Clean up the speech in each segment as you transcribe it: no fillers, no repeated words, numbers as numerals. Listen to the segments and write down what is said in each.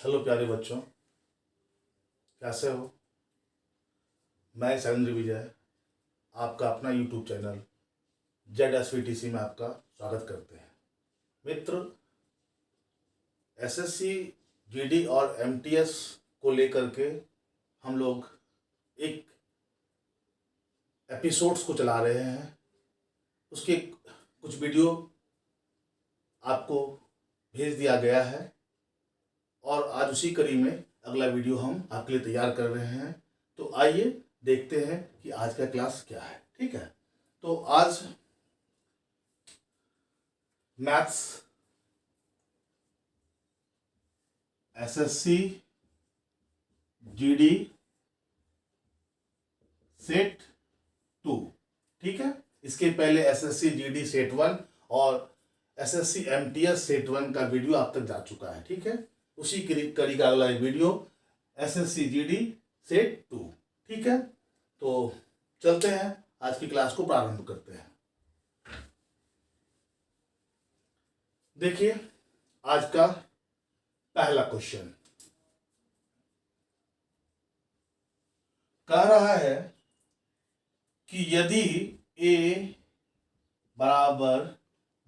Hello प्यारे बच्चों, कैसे हो। मैं शैलेंद्र विजय आपका अपना यूट्यूब चैनल ZSVTC में आपका स्वागत करते हैं। मित्र, एसएससी, जीडी और एमटीएस को लेकर के हम लोग एक एपिसोड्स को चला रहे हैं। उसके कुछ वीडियो आपको भेज दिया गया है और आज उसी कड़ी में अगला वीडियो हम आपके लिए तैयार कर रहे हैं। तो आइए देखते हैं कि आज का क्लास क्या है। ठीक है, तो आज मैथ्स एसएससी जीडी सेट 2, ठीक है। इसके पहले एसएससी जीडी सेट 1 और एसएससी एमटीएस सेट 1 का वीडियो आप तक जा चुका है। ठीक है, उसी कड़ी का अगला वीडियो एसएससी जीडी सेट 2। ठीक है, तो चलते हैं, आज की क्लास को प्रारंभ करते हैं। देखिए, आज का पहला क्वेश्चन कह रहा है कि यदि a बराबर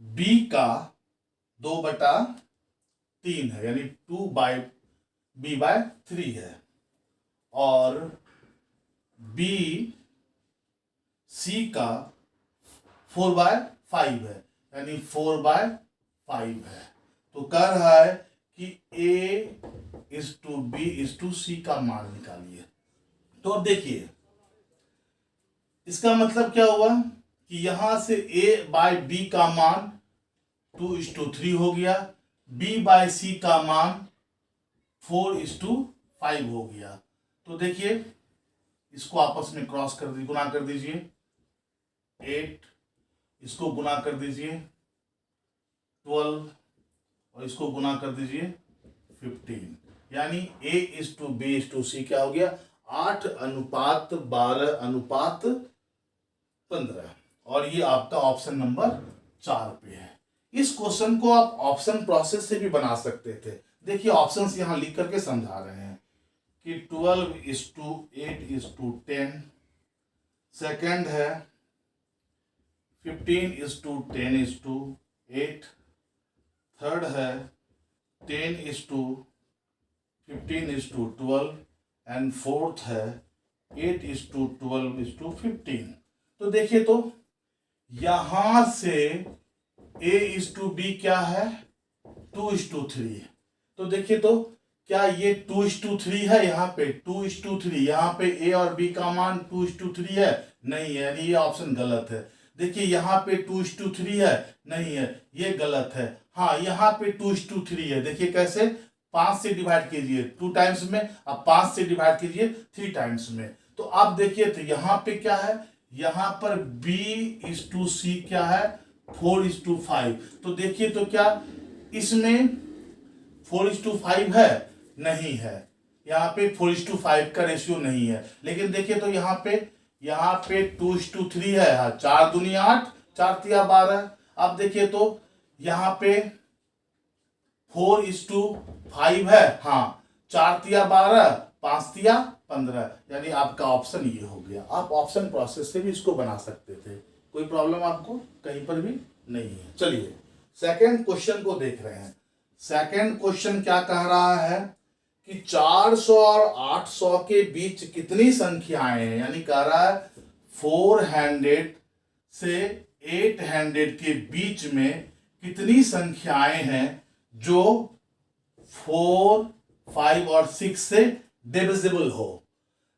b का 2/3 है, यानी 2/b/3 है, और b c का 4/5 है, यानी 4/5 है, तो कह रहा है कि a/b/c का मान निकालिए। तो अब देखिए, इसका मतलब क्या हुआ कि यहां से a/b का मान 2:3 हो गया, b/c का मान 4:5 हो गया। तो देखिए, इसको आपस में क्रॉस कर दीजिए, गुना कर दीजिए, 8, इसको गुना कर दीजिए 12 और इसको गुना कर दीजिए 15, यानी a/b/c क्या हो गया, 8:12:15, और ये आपका ऑप्शन नंबर 4 पे है। इस क्वेश्चन को आप ऑप्शन प्रोसेस से भी बना सकते थे। देखिए, ऑप्शंस यहां लिख करके समझा रहे हैं कि 12:8:10, सेकंड है 15:10:8, थर्ड है 10:15:12 एंड फोर्थ है 8:12:15। तो देखिए, तो यहां से a/b क्या है, 2:3। तो देखिए, तो क्या ये 2:3 है, यहाँ पे 2:3, यहाँ पे a और b का मान 2:3 है, नहीं है, यानी ये ऑप्शन गलत है। देखिए, यहाँ पे 2:3 है, नहीं है, ये गलत है। हाँ, यहाँ पे 2:3 है। देखिए कैसे, 5 से डिवाइड कीजिए 2 टाइम्स में, अब 5 से डिवाइड कीजिए 3 टाइम्स में। तो आप देखिए, तो यहाँ पे क्या है, यहाँ पर b/c क्या है, 4:5। तो देखिए, तो क्या इसमें 4:5 है, नहीं है, यहाँ पे 4:5 का रेशियो नहीं है। लेकिन देखिए, तो यहाँ पे 2:3 है, हाँ, 4 दूनी 8, 4 तिया 12। अब देखिए, तो यहाँ पे 4:5 है, हाँ, 4 तिया 12, 5 तिया 15, यानी आपका ऑप्शन ये हो गया। आप ऑप्शन प्रोसेस से भी इसको बना सकते थे, कोई प्रॉब्लम आपको कहीं पर भी नहीं है। चलिए, सेकंड क्वेश्चन को देख रहे हैं। सेकंड क्वेश्चन क्या कह रहा है कि 400 और 800 के बीच कितनी संख्याएं हैं, यानी कह रहा है 400 से 800 के बीच में कितनी संख्याएं हैं जो 4, 5 और 6 से डिविजिबल हो।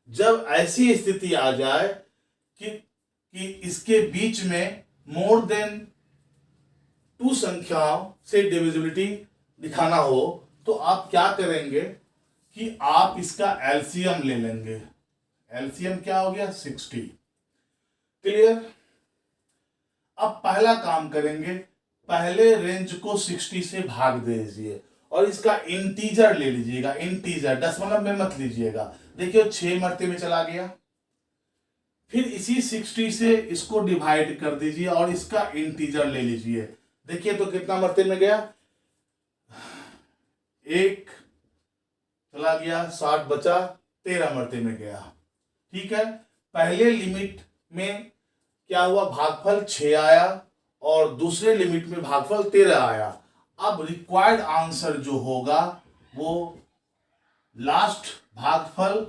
जब ऐसी स्थिति आ जाए कि इसके बीच में मोर देन 2 संख्याओं से डिविजिबिलिटी दिखाना हो, तो आप क्या करेंगे कि आप इसका एलसीएम ले लेंगे। एलसीएम क्या हो गया, 60। क्लियर। अब पहला काम करेंगे, पहले रेंज को 60 से भाग दीजिए और इसका इंटीजर ले लीजिएगा। इंटीजर दशमलव में मत लीजिएगा। देखिए, 6 मरते में चला गया, फिर इसी 60 से इसको डिवाइड कर दीजिए और इसका इंटीजर ले लीजिए। देखिए, तो कितना मरते में गया, 1, चला गया, 60 बचा, 13 मरते में गया। ठीक है, पहले लिमिट में क्या हुआ, भागफल 6 आया और दूसरे लिमिट में भागफल 13 आया। अब रिक्वायर्ड आंसर जो होगा वो लास्ट भागफल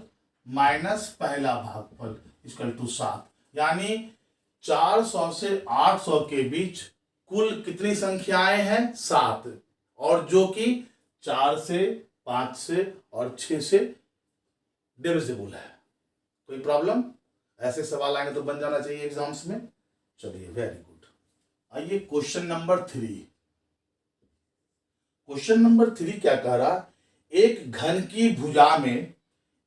माइनस पहला भागफल इक्वल टू 7, यानी 400 से 800 के बीच कुल कितनी संख्याएं हैं, 7, और जो कि 4 से, 5 से और 6 से डिविजिबल है। कोई प्रॉब्लम? ऐसे सवाल आएंगे तो बन जाना चाहिए एग्जाम्स में। चलिए, वेरी गुड। आइए क्वेश्चन नंबर 3। क्वेश्चन नंबर 3 क्या कह रहा, एक घन की भुजा में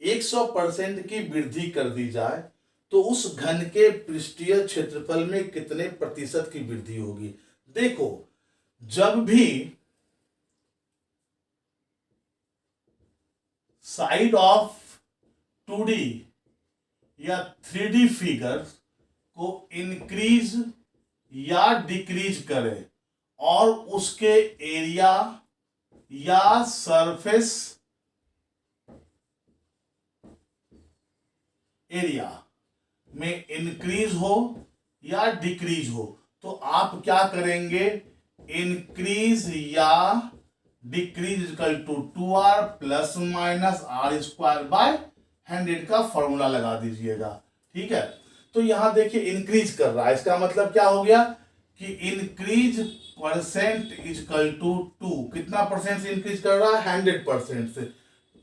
100% की वृद्धि कर दी जाए तो उस घन के पृष्ठीय क्षेत्रफल में कितने प्रतिशत की वृद्धि होगी। देखो, जब भी साइड ऑफ 2D या 3D फिगर को इंक्रीज या डिक्रीज करे और उसके एरिया या सरफेस एरिया में इंक्रीज हो या डिक्रीज हो, तो आप क्या करेंगे, इंक्रीज या decrease equal to 2r plus minus r square by 100 का फॉर्मूला लगा दीजिएगा। ठीक है, तो यहां देखिए इंक्रीज कर रहा है, इसका मतलब क्या हो गया कि इंक्रीज परसेंट इक्वल टू 2, कितना परसेंट से इंक्रीज कर रहा है, 100% से,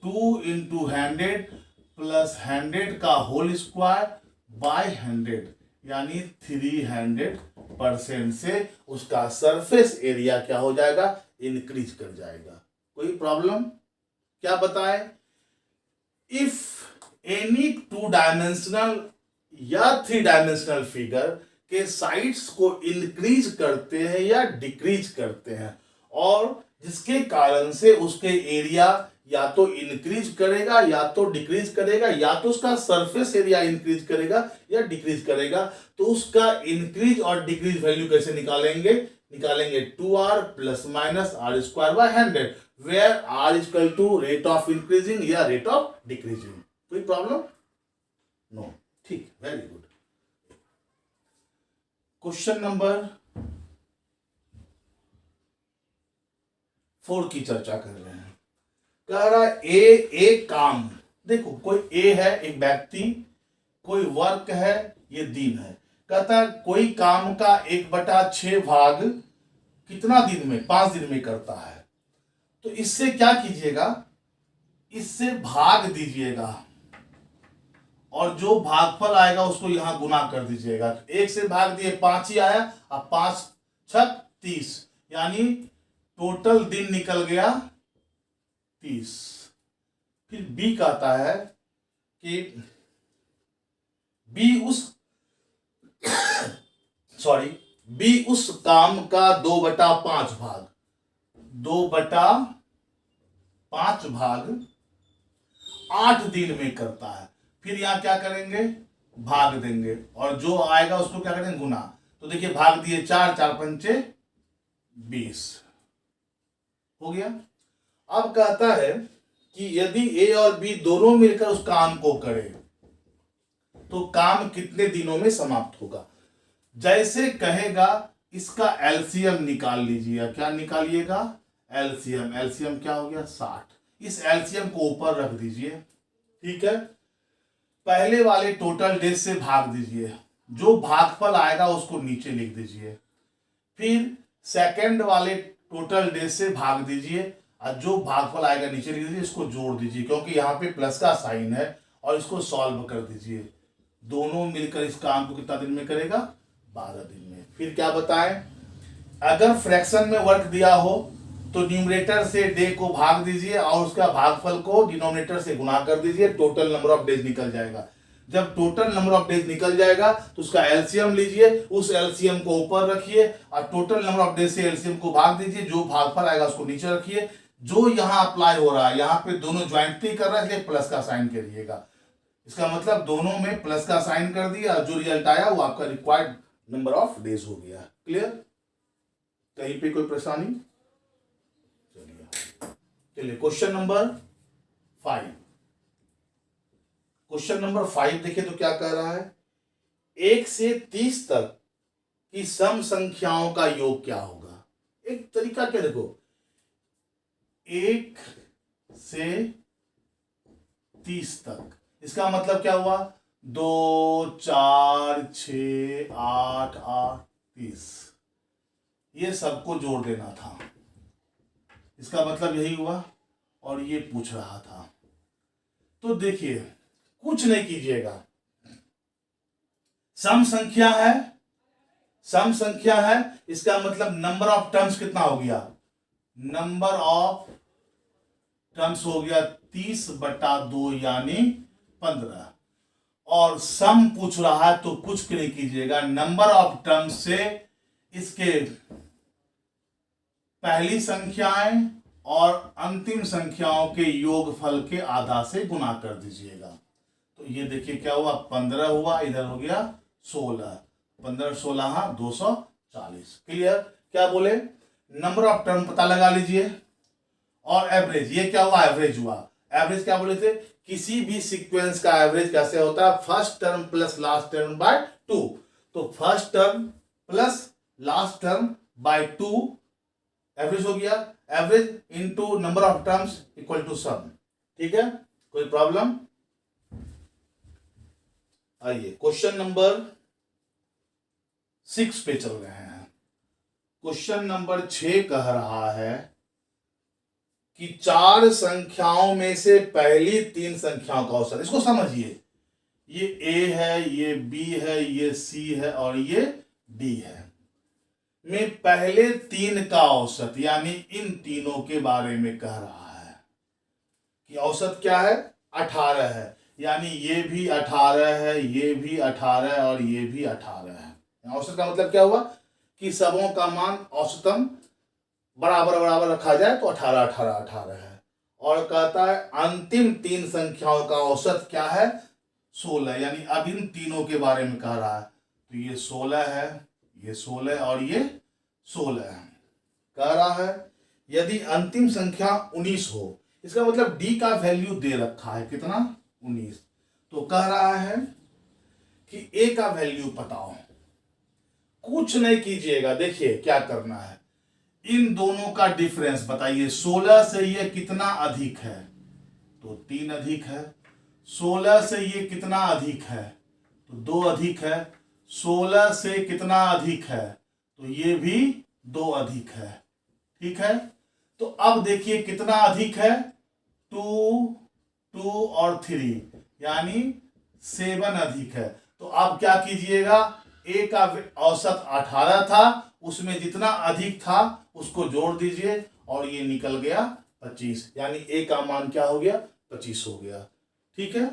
2 इंटू 100 प्लस 100 का होल स्क्वायर बाय 100, यानी 300% से उसका सरफेस एरिया क्या हो जाएगा, इंक्रीज कर जाएगा। कोई प्रॉब्लम? क्या बताए, इफ एनी 2 डायमेंशनल या 3 डायमेंशनल फिगर के साइड्स को इंक्रीज करते हैं या डिक्रीज करते हैं और जिसके कारण से उसके एरिया या तो इंक्रीज करेगा या तो डिक्रीज करेगा या तो उसका सरफेस एरिया इंक्रीज करेगा या डिक्रीज करेगा, तो उसका इंक्रीज और डिक्रीज वैल्यू कैसे निकालेंगे, 2r plus minus r square by 100, where r equal to rate of increasing या रेट ऑफ डिक्रीजिंग। कोई प्रॉब्लम? नो। ठीक, वेरी गुड। क्वेश्चन नंबर 4 की चर्चा कर रहे हैं। कह रहा एक काम, देखो कोई ए है, एक व्यक्ति, कोई वर्क है, ये दिन है। कहता है कोई काम का 1/6 भाग कितना दिन में, 5 दिन में करता है। तो इससे क्या कीजिएगा, इससे भाग दीजिएगा और जो भागफल आएगा उसको यहां गुना कर दीजिएगा। तो 1 से भाग दिए 5 ही आया, अब 5 6 30, यानी टोटल दिन निकल गया 30। फिर बी कहता है कि बी उस काम का 2/5 भाग 8 दिन में करता है। फिर यहां क्या करेंगे, भाग देंगे और जो आएगा उसको क्या करेंगे, गुना। तो देखिए भाग दिए 4, 4 पंचे 20 हो गया। अब कहता है कि यदि ए और बी दोनों मिलकर उस काम को करें तो काम कितने दिनों में समाप्त होगा। जैसे कहेगा इसका एलसीएम निकाल लीजिए। क्या निकालिएगा, एलसीएम। एलसीएम क्या हो गया, 60। इस एलसीएम को ऊपर रख दीजिए। ठीक है, पहले वाले टोटल डेज से भाग दीजिए, जो भागफल आएगा उसको नीचे लिख दीजिए। फिर सेकंड वाले टोटल डेज से भाग दीजिए और जो भागफल आएगा नीचे लिख दीजिए, इसको जोड़ दीजिए क्योंकि यहाँ पे प्लस का साइन है, और इसको सॉल्व कर दीजिए। दोनों मिलकर इस काम को कितना दिन में करेगा, 12 दिन में। फिर क्या बताएं, अगर फ्रैक्शन में वर्क दिया हो तो न्यूमरेटर से डे को भाग दीजिए और उसका भागफल को डिनोमिनेटर से गुना कर दीजिए, टोटल नंबर ऑफ डेज निकल जाएगा। जब टोटल नंबर ऑफ डेज निकल जाएगा तो उसका एलसीएम लीजिए, उस एलसीएम को ऊपर रखिए और टोटल नंबर ऑफ डेज से एलसीएम को भाग दीजिए, जो भागफल आएगा उसको नीचे रखिए। जो यहां अप्लाई हो रहा है, यहां पे दोनों ज्वाइंटली कर रहा है इसलिए प्लस का साइन करिएगा। इसका मतलब दोनों में प्लस का साइन कर दिया, जो रिजल्ट आया वो आपका रिक्वायर्ड नंबर ऑफ डेज हो गया। क्लियर? कहीं पे कोई परेशानी? चलिए क्वेश्चन नंबर 5। क्वेश्चन नंबर 5 देखिए तो क्या कह रहा है, 1 से 30 तक की सम संख्याओं का योग क्या होगा। एक तरीका क्या देखो, 1 से 30 तक, इसका मतलब क्या हुआ, 2 4 6 8 8 30, ये सबको जोड़ देना था, इसका मतलब यही हुआ। और ये पूछ रहा था, तो देखिए कुछ नहीं कीजिएगा, सम संख्या है, सम संख्या है, इसका मतलब नंबर ऑफ टर्म्स कितना हो गया, नंबर ऑफ टर्म्स हो गया 30/2 यानी 15। और सम पूछ रहा है तो कुछ नहीं कीजिएगा, नंबर ऑफ टर्म्स से इसके पहली संख्याएं और अंतिम संख्याओं के योगफल के आधा से गुणा कर दीजिएगा। तो ये देखिए क्या हुआ, 15 हुआ, इधर हो गया 16, 15 16 240। क्लियर। क्या बोले, नंबर ऑफ टर्म पता लगा लीजिए और एवरेज, ये क्या हुआ, एवरेज हुआ। एवरेज क्या बोले थे, किसी भी सीक्वेंस का एवरेज कैसे होता है, first term plus last term by 2। तो first term plus last term by 2 average हो गया, average into number of terms equal to sum. ठीक है, कोई प्रॉब्लम। आइए क्वेश्चन नंबर 6 पे चल रहे हैं। क्वेश्चन नंबर 6 कह रहा है कि 4 संख्याओं में से पहली 3 संख्याओं का औसत, इसको समझिए, ये A है, ये B है, ये C है और ये D है, में पहले 3 का औसत, यानी इन तीनों के बारे में कह रहा है कि औसत क्या है, 18 है, यानी ये भी 18 है, ये भी 18 है और ये भी 18 है। औसत का मतलब क्या हुआ कि सबों का मान औसतम बराबर बराबर रखा जाए तो 18 18 18 है। और कहता है अंतिम 3 संख्याओं का औसत क्या है, 16, यानी अब इन तीनों के बारे में कह रहा है। तो ये 16 है, ये 16 और ये 16 है। कह रहा है यदि अंतिम संख्या 19 हो, इसका मतलब D का वैल्यू दे रखा है कितना, 19। तो कह रहा है कि A का वैल्यू बताओ। कुछ नहीं कीजिएगा, देखिए क्या करना है, इन दोनों का डिफरेंस बताइए, 16 से ये कितना अधिक है, तो 3 अधिक है। 16 से ये कितना अधिक है, तो 2 अधिक है। 16 से कितना अधिक है, तो ये भी 2 अधिक है। ठीक है, तो अब देखिए कितना अधिक है, 2 2 और 3, यानी 7 अधिक है। तो अब क्या कीजिएगा, A का औसत 18 था, उसमें जितना अधिक था उसको जोड़ दीजिए और ये निकल गया 25, यानी A का मान क्या हो गया, 25 हो गया। ठीक है,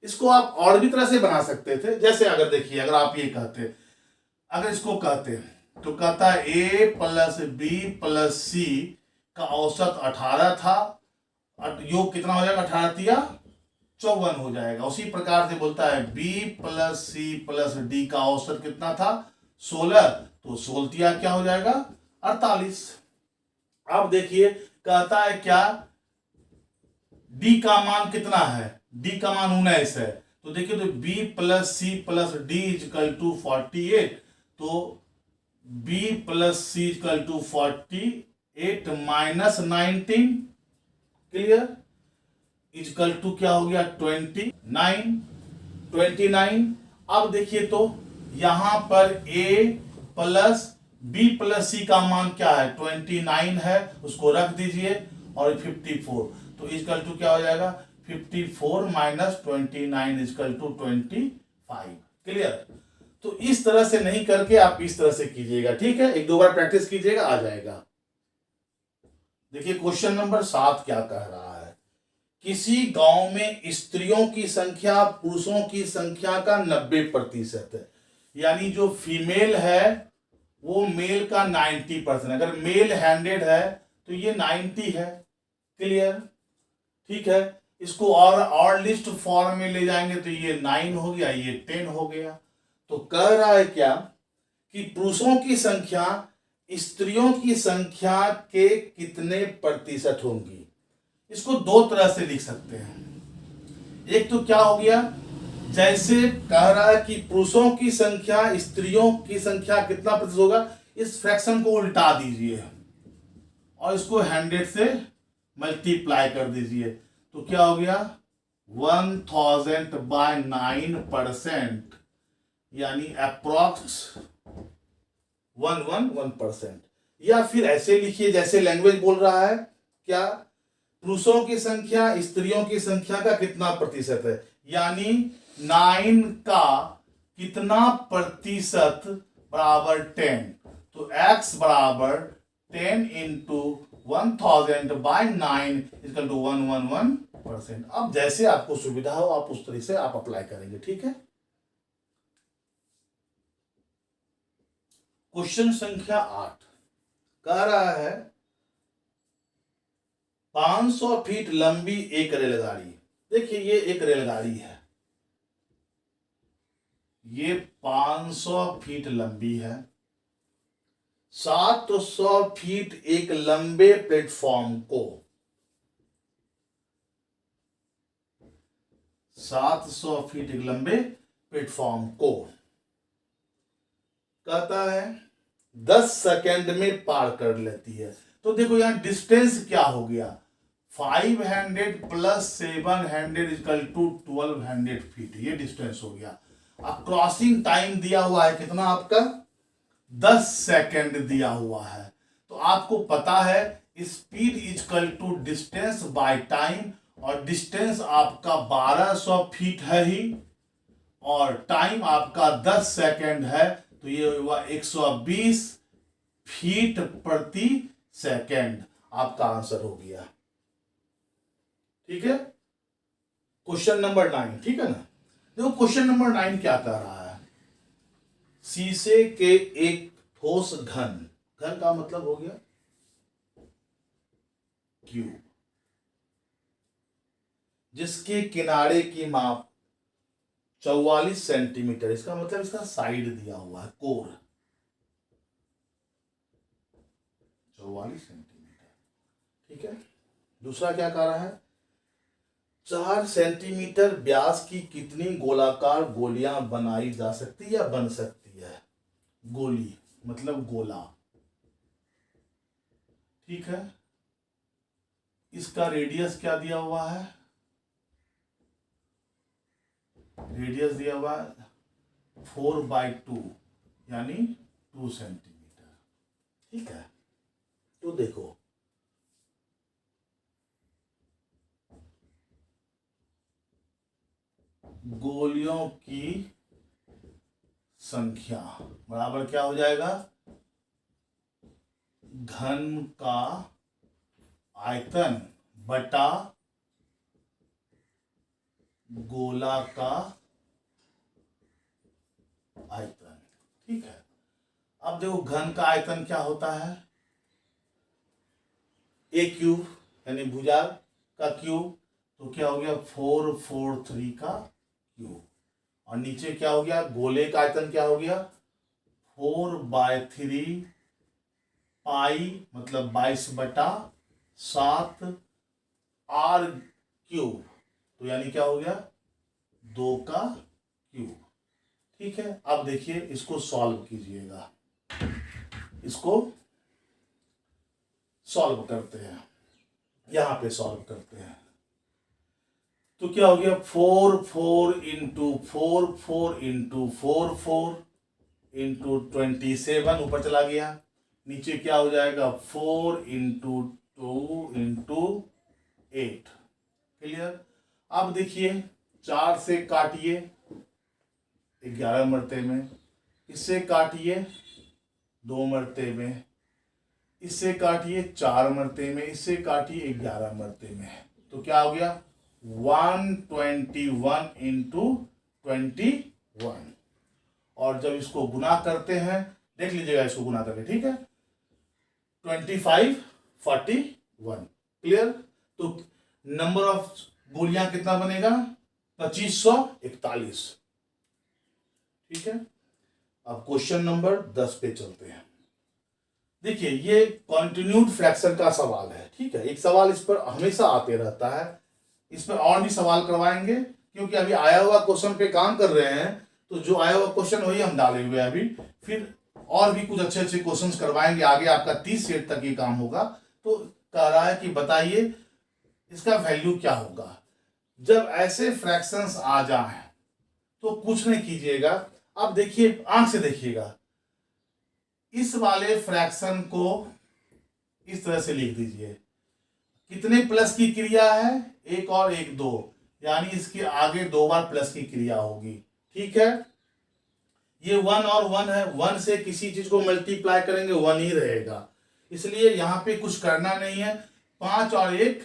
इसको आप और भी तरह से बना सकते थे, जैसे अगर देखिए, अगर आप ये कहते, अगर इसको कहते तो कहता है A plus B plus C का औसत 18 था, योग कितना हो जाएगा, 18 तिया 54 हो जाएगा। उसी प्रकार से बोलता है B plus C plus D का औसत कितना था, 16, तो 16 तिया क्या हो जाएगा, 48। अब देखिए कहता है क्या, D का मान कितना है, D का मान 19 है। तो देखिए तो B plus C plus D equal to 48, तो B plus C equal to 48 minus 19, clear, equal to क्या हो गया, 29। अब देखिए तो यहां पर A plus B plus C का मान क्या है, 29 है, उसको रख दीजिए, और 54, तो इजकल टू क्या हो जाएगा, 54 माइनस 29 इजकल टू 25। क्लियर। तो इस तरह से नहीं करके आप इस तरह से कीजिएगा। ठीक है, 1-2 बार प्रैक्टिस कीजिएगा, आ जाएगा। देखिए क्वेश्चन नंबर 7 क्या कह रहा है, किसी गांव में स्त्रियों की संख्या पुरुषों की संख्या का 90% है, यानी जो फीमेल है वो मेल का 90%, अगर मेल 100 है तो ये 90 है। क्लियर। ठीक है, इसको और लिस्ट फॉर्म में ले जाएंगे तो ये 9 हो गया, ये 10 हो गया। तो कह रहा है क्या कि पुरुषों की संख्या स्त्रियों की संख्या के कितने प्रतिशत होंगी, इसको दो तरह से लिख सकते हैं। एक तो क्या हो गया, जैसे कह रहा है कि पुरुषों की संख्या स्त्रियों की संख्या कितना प्रतिशत होगा, इस फ्रैक्शन को उल्टा दीजिए और इसको 100 से मल्टीप्लाई कर दीजिए। तो क्या हो गया, 1000/9%, यानी अप्रोक्स 111%। या फिर ऐसे लिखिए जैसे लैंग्वेज बोल रहा है, क्या पुरुषों की संख्या स्त्रियों की संख्या का कितना प्रतिशत है, यानी 9 का कितना प्रतिशत बराबर 10। तो x बराबर 10 इंटू 1000/9 इक्वल टू 111%। अब जैसे आपको सुविधा हो आप उस तरीके से आप अप्लाई करेंगे, ठीक है। क्वेश्चन संख्या 8 कह रहा है 500 फीट लंबी एक रेलगाड़ी। देखिए ये एक रेलगाड़ी है, ये 500 फीट लंबी है, 700 फीट एक लंबे प्लेटफॉर्म को, 700 फीट एक लंबे प्लेटफॉर्म को कहता है 10 सेकंड में पार कर लेती है। तो देखो यहां डिस्टेंस क्या हो गया, 500 प्लस 700 इक्वल टू 1200 फीट, ये डिस्टेंस हो गया। अब क्रॉसिंग टाइम दिया हुआ है कितना आपका, 10 सेकंड दिया हुआ है। तो आपको पता है speed equal to distance by time, और डिस्टेंस आपका 1200 फीट है ही और टाइम आपका 10 सेकंड है, तो ये हुआ 120 फीट प्रति सेकंड, आपका आंसर हो गया। ठीक है, क्वेश्चन नंबर 9, ठीक है ना। देखो क्वेश्चन नंबर 9 क्या कह रहा है, शीशे के एक ठोस घन, घन का मतलब हो गया क्यूब, जिसके किनारे की माप 44 सेंटीमीटर, इसका मतलब इसका साइड दिया हुआ है, कोर 44 सेंटीमीटर, ठीक है। दूसरा क्या कह रहा है, 4 सेंटीमीटर व्यास की कितनी गोलाकार गोलियां बनाई जा सकती या बन सकती है, गोली मतलब गोला, ठीक है। इसका रेडियस क्या दिया हुआ है, रेडियस दिया हुआ 4/2 यानी 2 सेंटीमीटर, ठीक है। तो देखो गोलियों की संख्या बराबर क्या हो जाएगा, घन का आयतन बटा गोला का आयतन, ठीक है। अब देखो घन का आयतन क्या होता है, ए क्यूब यानी भुजा का क्यूब, तो क्या हो गया 443 का क्यूब, और नीचे क्या हो गया गोले का आयतन क्या हो गया 4/3 पाई मतलब 22/7 आर क्यूब, तो यानी क्या हो गया 2 का क्यूब, ठीक है। अब देखिए इसको सॉल्व कीजिएगा, इसको सॉल्व करते हैं, यहां पे सॉल्व करते हैं। तो क्या हो गया 4 इंटू 4 इंटू 4 इंटू 27 ऊपर चला गया, नीचे क्या हो जाएगा 4 इंटू 2 इंटू 8, क्लियर। अब देखिए 4 से काटिए 11 मरते में, इससे काटिए 2 मरते में, इससे काटिए 4 मरते में, इससे काटिए 11 मरते में, तो क्या हो गया 121 इंटू 21। और जब इसको गुना करते हैं देख लीजिएगा इसको गुना करके, ठीक है 25 41, क्लियर। तो नंबर ऑफ गोलियां कितना बनेगा 2541, ठीक है। अब क्वेश्चन नंबर 10 पे चलते हैं। देखिए ये कॉन्टिन्यूड फ्रैक्शन का सवाल है, ठीक है। एक सवाल इस पर हमेशा आते रहता है, इस पर और भी सवाल करवाएंगे, क्योंकि अभी आया हुआ क्वेश्चन पे काम कर रहे हैं, तो जो आया हुआ क्वेश्चन वही हम डाले हुए हैं अभी। फिर और भी कुछ अच्छे अच्छे क्वेश्चंस करवाएंगे आगे, आपका 30 सेट तक ये काम होगा। तो कह रहा है कि बताइए इसका वैल्यू क्या होगा। जब ऐसे फ्रैक्शंस आ जाए तो कुछ नहीं कीजिएगा, आप देखिए, आंख से देखिएगा, इस वाले फ्रैक्शन को इस तरह से लिख दीजिए। कितने प्लस की क्रिया है, एक और एक दो, यानी इसके आगे 2 बार प्लस की क्रिया होगी, ठीक है। ये 1 और 1 है, 1 से किसी चीज को मल्टीप्लाई करेंगे 1 ही रहेगा, इसलिए यहां पे कुछ करना नहीं है। 5 और 1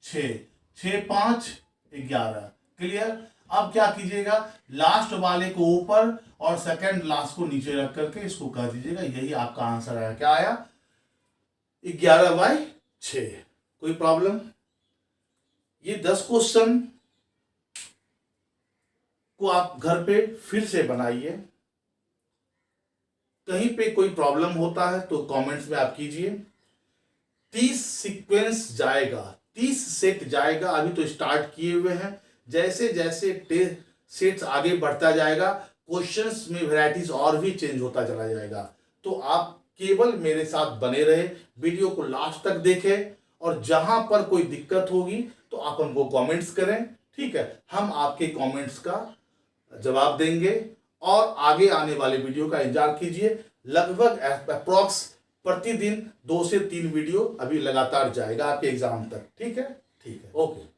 6, 6 5 11, क्लियर। अब क्या कीजिएगा, लास्ट वाले को ऊपर और सेकंड लास्ट को नीचे रख करके इसको कह दीजिएगा, यही आपका आंसर आया। क्या आया, 11/6। कोई प्रॉब्लम? ये 10 क्वेश्चन को आप घर पे फिर से बनाइए। कहीं पे कोई प्रॉब्लम होता है तो कमेंट्स में आप कीजिए। 30 सीक्वेंस जाएगा, 30 सेट जाएगा, अभी तो स्टार्ट किए हुए हैं। जैसे जैसे सेट्स आगे बढ़ता जाएगा, क्वेश्चंस में वैरायटीज और भी चेंज होता चला जाएगा। तो आप केवल मेरे साथ बने रहे, वीडियो को लास्ट तक देखें, और जहां पर कोई दिक्कत होगी तो आप हमको कमेंट्स करें, ठीक है। हम आपके कमेंट्स का जवाब देंगे, और आगे आने वाले वीडियो का इंतजार कीजिए। लगभग अप्रॉक्स प्रतिदिन 2 से 3 वीडियो अभी लगातार जाएगा आपके एग्जाम तक, ठीक है। ठीक है, ओके।